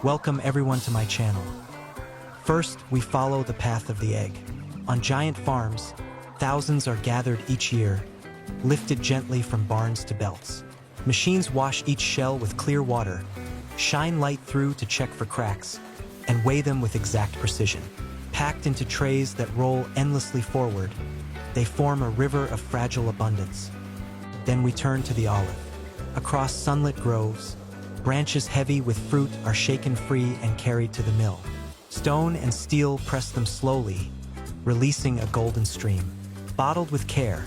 Welcome everyone to my channel. First, we follow the path of the egg. On giant farms, thousands are gathered each year, lifted gently from barns to belts. Machines wash each shell with clear water, shine light through to check for cracks, and weigh them with exact precision. Packed into trays that roll endlessly forward, they form a river of fragile abundance. Then we turn to the olive. Across sunlit groves, branches heavy with fruit are shaken free and carried to the mill. Stone and steel press them slowly, releasing a golden stream. Bottled with care,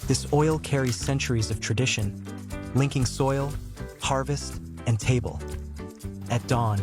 this oil carries centuries of tradition, linking soil, harvest, and table. At dawn,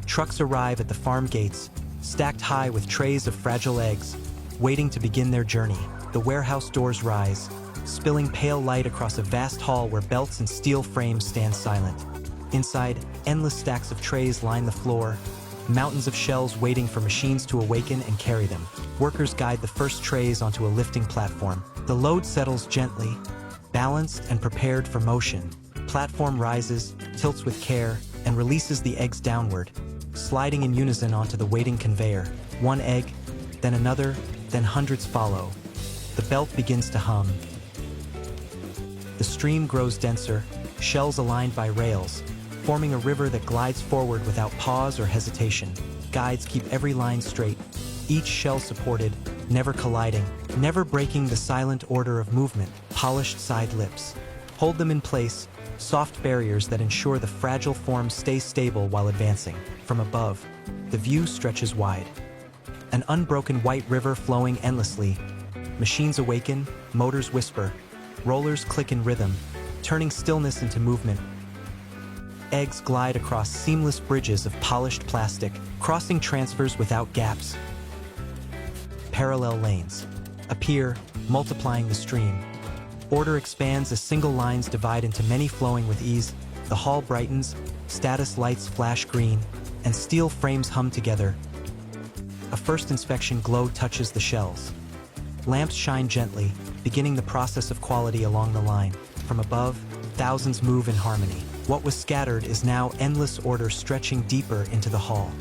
trucks arrive at the farm gates, stacked high with trays of fragile eggs, waiting to begin their journey. The warehouse doors rise, spilling pale light across a vast hall where belts and steel frames stand silent. Inside, endless stacks of trays line the floor, mountains of shells waiting for machines to awaken and carry them. Workers guide the first trays onto a lifting platform. The load settles gently, balanced and prepared for motion. Platform rises, tilts with care, and releases the eggs downward, sliding in unison onto the waiting conveyor. One egg, then another, then hundreds follow. The belt begins to hum. The stream grows denser, shells aligned by rails, forming a river that glides forward without pause or hesitation. Guides keep every line straight, each shell supported, never colliding, never breaking the silent order of movement. Polished side lips hold them in place, soft barriers that ensure the fragile forms stay stable while advancing. From above, the view stretches wide. An unbroken white river flowing endlessly. Machines awaken, motors whisper, rollers click in rhythm, turning stillness into movement. Eggs glide across seamless bridges of polished plastic, crossing transfers without gaps. Parallel lanes appear, multiplying the stream. Order expands as single lines divide into many, flowing with ease. The hall brightens, status lights flash green, and steel frames hum together. A first inspection glow touches the shells. Lamps shine gently, beginning the process of quality along the line. From above, thousands move in harmony. What was scattered is now endless order stretching deeper into the hall.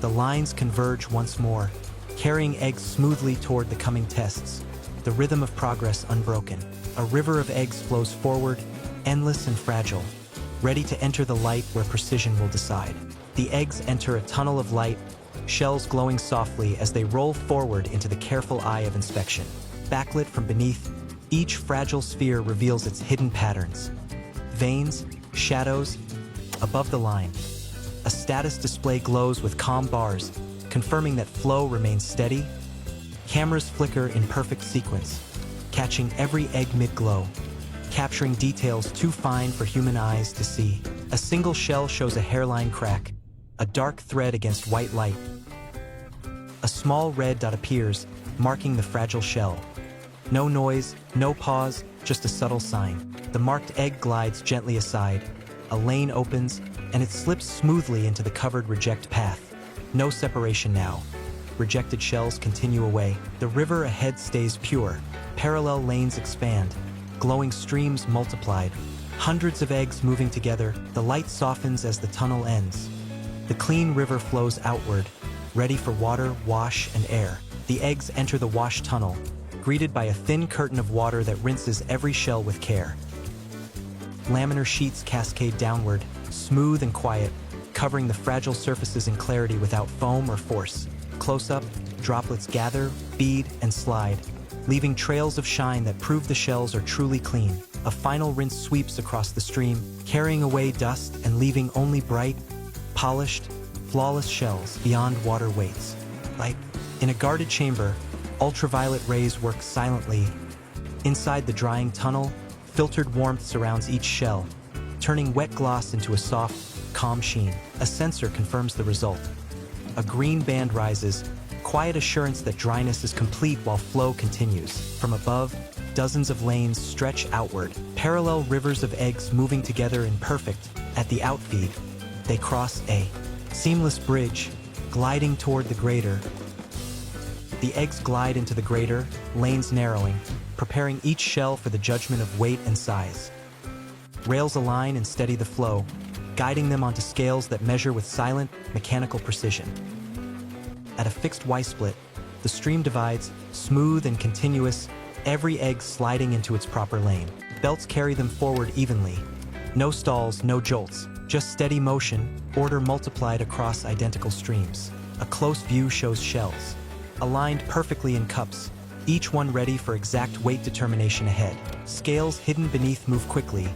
The lines converge once more, carrying eggs smoothly toward the coming tests. The rhythm of progress unbroken. A river of eggs flows forward, endless and fragile, ready to enter the light where precision will decide. The eggs enter a tunnel of light, shells glowing softly as they roll forward into the careful eye of inspection. Backlit from beneath, each fragile sphere reveals its hidden patterns. Veins, shadows, above the line. A status display glows with calm bars, confirming that flow remains steady. Cameras flicker in perfect sequence, catching every egg mid-glow, capturing details too fine for human eyes to see. A single shell shows a hairline crack, a dark thread against white light. A small red dot appears, marking the fragile shell. No noise, no pause, just a subtle sign. The marked egg glides gently aside, a lane opens, and it slips smoothly into the covered reject path. No separation now. Rejected shells continue away. The river ahead stays pure. Parallel lanes expand, glowing streams multiplied. Hundreds of eggs moving together, the light softens as the tunnel ends. The clean river flows outward, ready for water, wash, and air. The eggs enter the wash tunnel, greeted by a thin curtain of water that rinses every shell with care. Laminar sheets cascade downward, smooth and quiet, covering the fragile surfaces in clarity without foam or force. Close up, droplets gather, bead, and slide, leaving trails of shine that prove the shells are truly clean. A final rinse sweeps across the stream, carrying away dust and leaving only bright, polished, flawless shells beyond water weights. Like in a guarded chamber, ultraviolet rays work silently. Inside the drying tunnel, filtered warmth surrounds each shell, turning wet gloss into a soft, calm sheen. A sensor confirms the result. A green band rises, quiet assurance that dryness is complete while flow continues. From above, dozens of lanes stretch outward, parallel rivers of eggs moving together in perfect. At the outfeed, they cross a seamless bridge, gliding toward the grater. The eggs glide into the grater, lanes narrowing, preparing each shell for the judgment of weight and size. Rails align and steady the flow, guiding them onto scales that measure with silent, mechanical precision. At a fixed Y-split, the stream divides, smooth and continuous, every egg sliding into its proper lane. Belts carry them forward evenly. No stalls, no jolts, just steady motion, order multiplied across identical streams. A close view shows shells, aligned perfectly in cups, each one ready for exact weight determination ahead. Scales hidden beneath move quickly,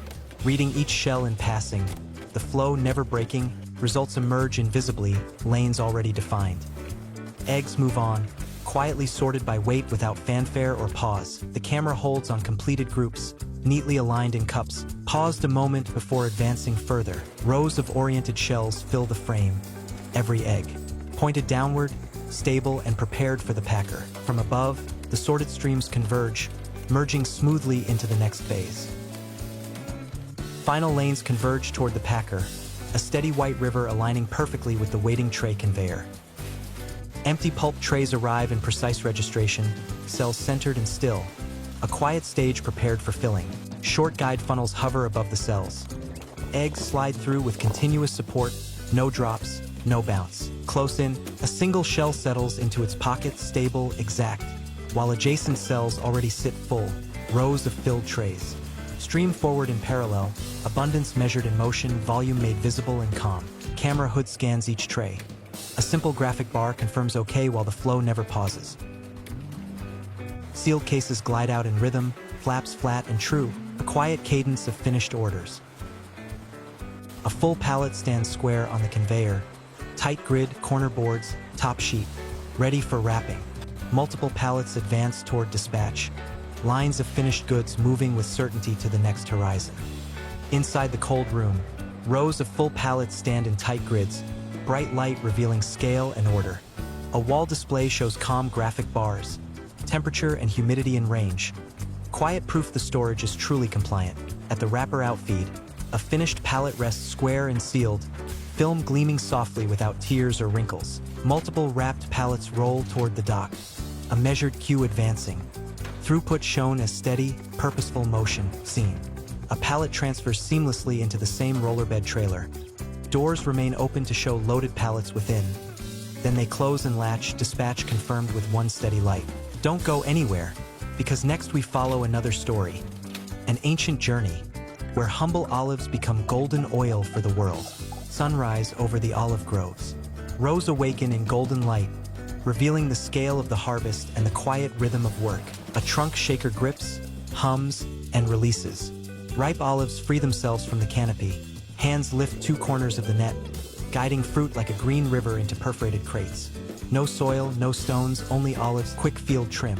reading each shell in passing. The flow never breaking, results emerge invisibly, lanes already defined. Eggs move on, quietly sorted by weight without fanfare or pause. The camera holds on completed groups, neatly aligned in cups, paused a moment before advancing further. Rows of oriented shells fill the frame, every egg pointed downward, stable and prepared for the packer. From above, the sorted streams converge, merging smoothly into the next phase. Final lanes converge toward the packer, a steady white river aligning perfectly with the waiting tray conveyor. Empty pulp trays arrive in precise registration, cells centered and still, a quiet stage prepared for filling. Short guide funnels hover above the cells. Eggs slide through with continuous support, no drops, no bounce. Close in, a single shell settles into its pocket, stable, exact, while adjacent cells already sit full, rows of filled trays. Stream forward in parallel, abundance measured in motion, volume made visible and calm. Camera hood scans each tray. A simple graphic bar confirms OK while the flow never pauses. Sealed cases glide out in rhythm, flaps flat and true, a quiet cadence of finished orders. A full pallet stands square on the conveyor, tight grid, corner boards, top sheet, ready for wrapping. Multiple pallets advance toward dispatch, lines of finished goods moving with certainty to the next horizon. Inside the cold room, rows of full pallets stand in tight grids, bright light revealing scale and order. A wall display shows calm graphic bars, temperature and humidity in range. Quiet proof the storage is truly compliant. At the wrapper outfeed, a finished pallet rests square and sealed, film gleaming softly without tears or wrinkles. Multiple wrapped pallets roll toward the dock, a measured queue advancing. Throughput shown as steady, purposeful motion seen. A pallet transfers seamlessly into the same rollerbed trailer. Doors remain open to show loaded pallets within. Then they close and latch, dispatch confirmed with one steady light. Don't go anywhere, because next we follow another story. An ancient journey, where humble olives become golden oil for the world. Sunrise over the olive groves. Rows awaken in golden light, revealing the scale of the harvest and the quiet rhythm of work. A trunk shaker grips, hums, and releases. Ripe olives free themselves from the canopy. Hands lift two corners of the net, guiding fruit like a green river into perforated crates. No soil, no stones, only olives, quick field trim.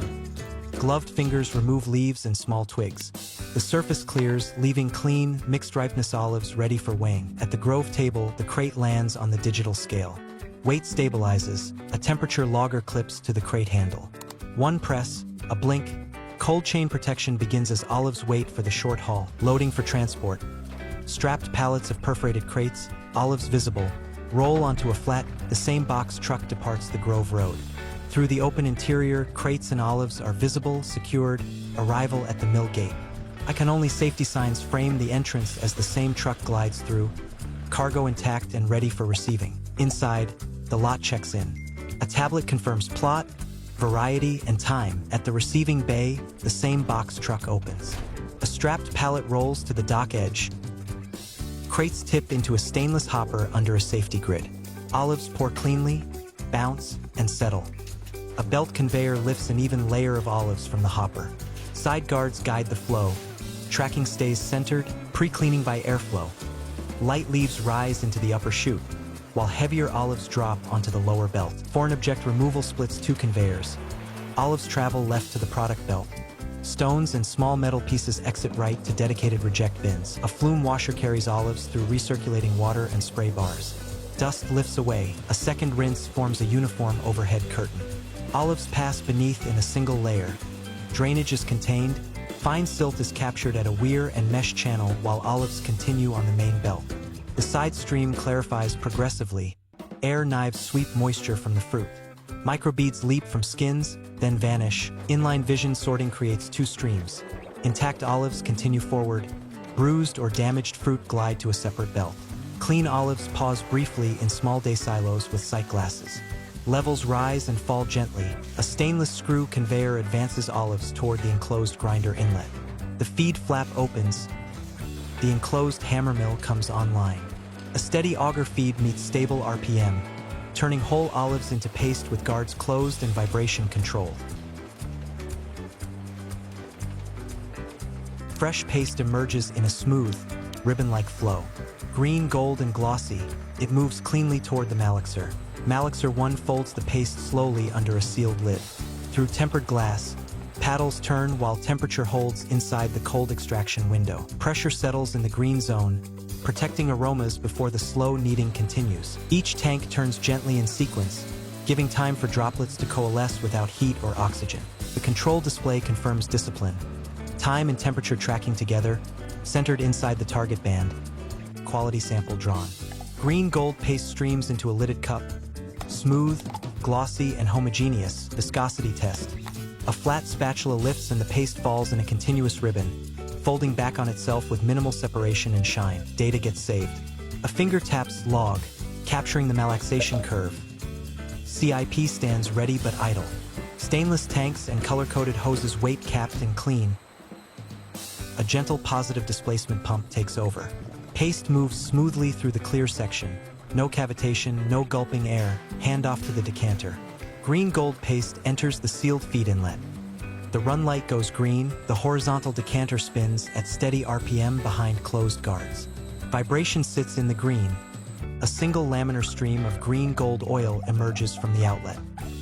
Gloved fingers remove leaves and small twigs. The surface clears, leaving clean, mixed ripeness olives ready for weighing. At the grove table, the crate lands on the digital scale. Weight stabilizes, a temperature logger clips to the crate handle. One press, a blink, cold chain protection begins as olives wait for the short haul. Loading for transport. Strapped pallets of perforated crates, olives visible, roll onto a flat, the same box truck departs the Grove Road. Through the open interior, crates and olives are visible, secured, arrival at the mill gate. I can only safety signs frame the entrance as the same truck glides through, cargo intact and ready for receiving. Inside, the lot checks in. A tablet confirms plot, variety, and time. At the receiving bay, the same box truck opens. A strapped pallet rolls to the dock edge. Crates tip into a stainless hopper under a safety grid. Olives pour cleanly, bounce, and settle. A belt conveyor lifts an even layer of olives from the hopper. Side guards guide the flow. Tracking stays centered, pre-cleaning by airflow. Light leaves rise into the upper chute, while heavier olives drop onto the lower belt. Foreign object removal splits two conveyors. Olives travel left to the product belt. Stones and small metal pieces exit right to dedicated reject bins. A flume washer carries olives through recirculating water and spray bars. Dust lifts away. A second rinse forms a uniform overhead curtain. Olives pass beneath in a single layer. Drainage is contained. Fine silt is captured at a weir and mesh channel while olives continue on the main belt. The side stream clarifies progressively. Air knives sweep moisture from the fruit. Microbeads leap from skins, then vanish. Inline vision sorting creates two streams. Intact olives continue forward. Bruised or damaged fruit glide to a separate belt. Clean olives pause briefly in small day silos with sight glasses. Levels rise and fall gently. A stainless screw conveyor advances olives toward the enclosed grinder inlet. The feed flap opens. The enclosed hammer mill comes online. A steady auger feed meets stable RPM, turning whole olives into paste with guards closed and vibration controlled. Fresh paste emerges in a smooth, ribbon-like flow. Green, gold, and glossy, it moves cleanly toward the malaxer. Malaxer 1 folds the paste slowly under a sealed lid. Through tempered glass, paddles turn while temperature holds inside the cold extraction window. Pressure settles in the green zone, protecting aromas before the slow kneading continues. Each tank turns gently in sequence, giving time for droplets to coalesce without heat or oxygen. The control display confirms discipline. Time and temperature tracking together, centered inside the target band. Quality sample drawn. Green gold paste streams into a lidded cup. Smooth, glossy, and homogeneous. Viscosity test. A flat spatula lifts and the paste falls in a continuous ribbon, folding back on itself with minimal separation and shine. Data gets saved. A finger taps log, capturing the malaxation curve. CIP stands ready but idle. Stainless tanks and color-coded hoses weight capped and clean. A gentle positive displacement pump takes over. Paste moves smoothly through the clear section. No cavitation, no gulping air. Hand off to the decanter. Green gold paste enters the sealed feed inlet. The run light goes green, the horizontal decanter spins at steady RPM behind closed guards. Vibration sits in the green. A single laminar stream of green gold oil emerges from the outlet.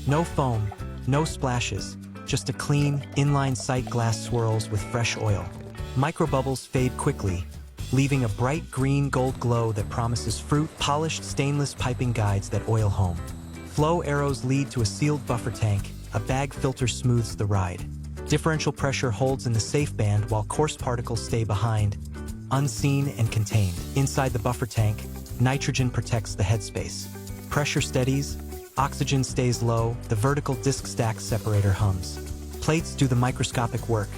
No foam, no splashes, just a clean, inline sight glass swirls with fresh oil. Microbubbles fade quickly, leaving a bright green gold glow that promises fruit. Polished stainless piping guides that oil home. Flow arrows lead to a sealed buffer tank. A bag filter smooths the ride. Differential pressure holds in the safe band while coarse particles stay behind, unseen and contained. Inside the buffer tank, nitrogen protects the headspace. Pressure steadies, oxygen stays low, the vertical disc stack separator hums. Plates do the microscopic work.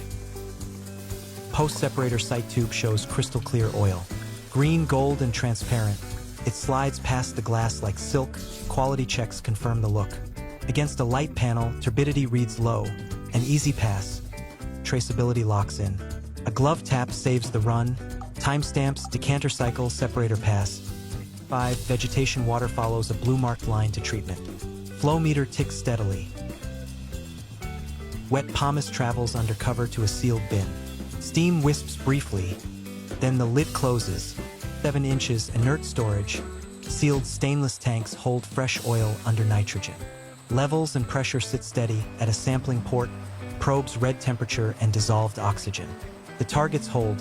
Post-separator sight tube shows crystal clear oil. Green, gold, and transparent. It slides past the glass like silk. Quality checks confirm the look. Against a light panel, turbidity reads low. An easy pass. Traceability locks in. A glove tap saves the run. Timestamps, decanter cycle, separator pass. 5. Vegetation water follows a blue marked line to treatment. Flow meter ticks steadily. Wet pomace travels undercover to a sealed bin. Steam wisps briefly, then the lid closes. 7 inches inert storage. Sealed stainless tanks hold fresh oil under nitrogen. Levels and pressure sit steady at a sampling port, probes red temperature and dissolved oxygen. The targets hold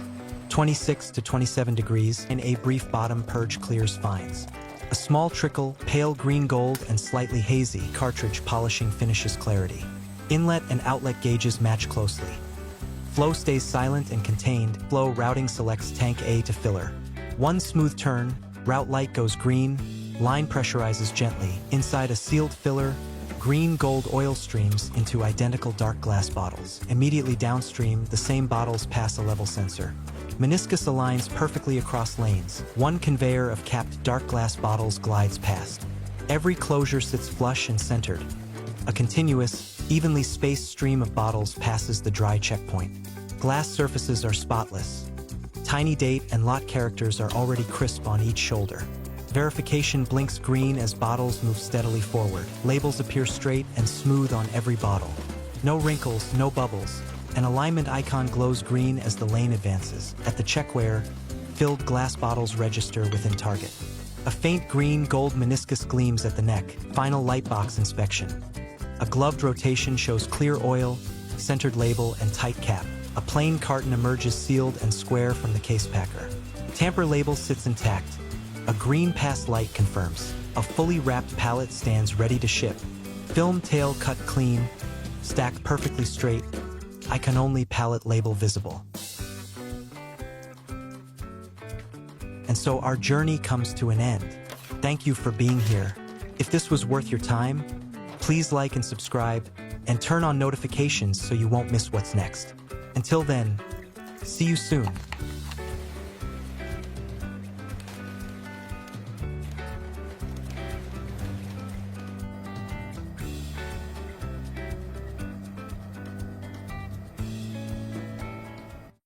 26 to 27 degrees, and a brief bottom purge clears fines. A small trickle, pale green gold and slightly hazy, cartridge polishing finishes clarity. Inlet and outlet gauges match closely. Flow stays silent and contained. Flow routing selects tank A to filler. One smooth turn, route light goes green, line pressurizes gently. Inside a sealed filler, green gold oil streams into identical dark glass bottles. Immediately downstream, the same bottles pass a level sensor. Meniscus aligns perfectly across lanes. One conveyor of capped dark glass bottles glides past. Every closure sits flush and centered. A continuous, evenly spaced stream of bottles passes the dry checkpoint. Glass surfaces are spotless. Tiny date and lot characters are already crisp on each shoulder. Verification blinks green as bottles move steadily forward. Labels appear straight and smooth on every bottle. No wrinkles, no bubbles. An alignment icon glows green as the lane advances. At the checkware, filled glass bottles register within target. A faint green-gold meniscus gleams at the neck. Final lightbox inspection. A gloved rotation shows clear oil, centered label, and tight cap. A plain carton emerges sealed and square from the case packer. Tamper label sits intact. A green pass light confirms. A fully wrapped pallet stands ready to ship. Film tail cut clean, stacked perfectly straight. Icon only pallet label visible. And so our journey comes to an end. Thank you for being here. If this was worth your time, please like and subscribe, and turn on notifications so you won't miss what's next. Until then, see you soon.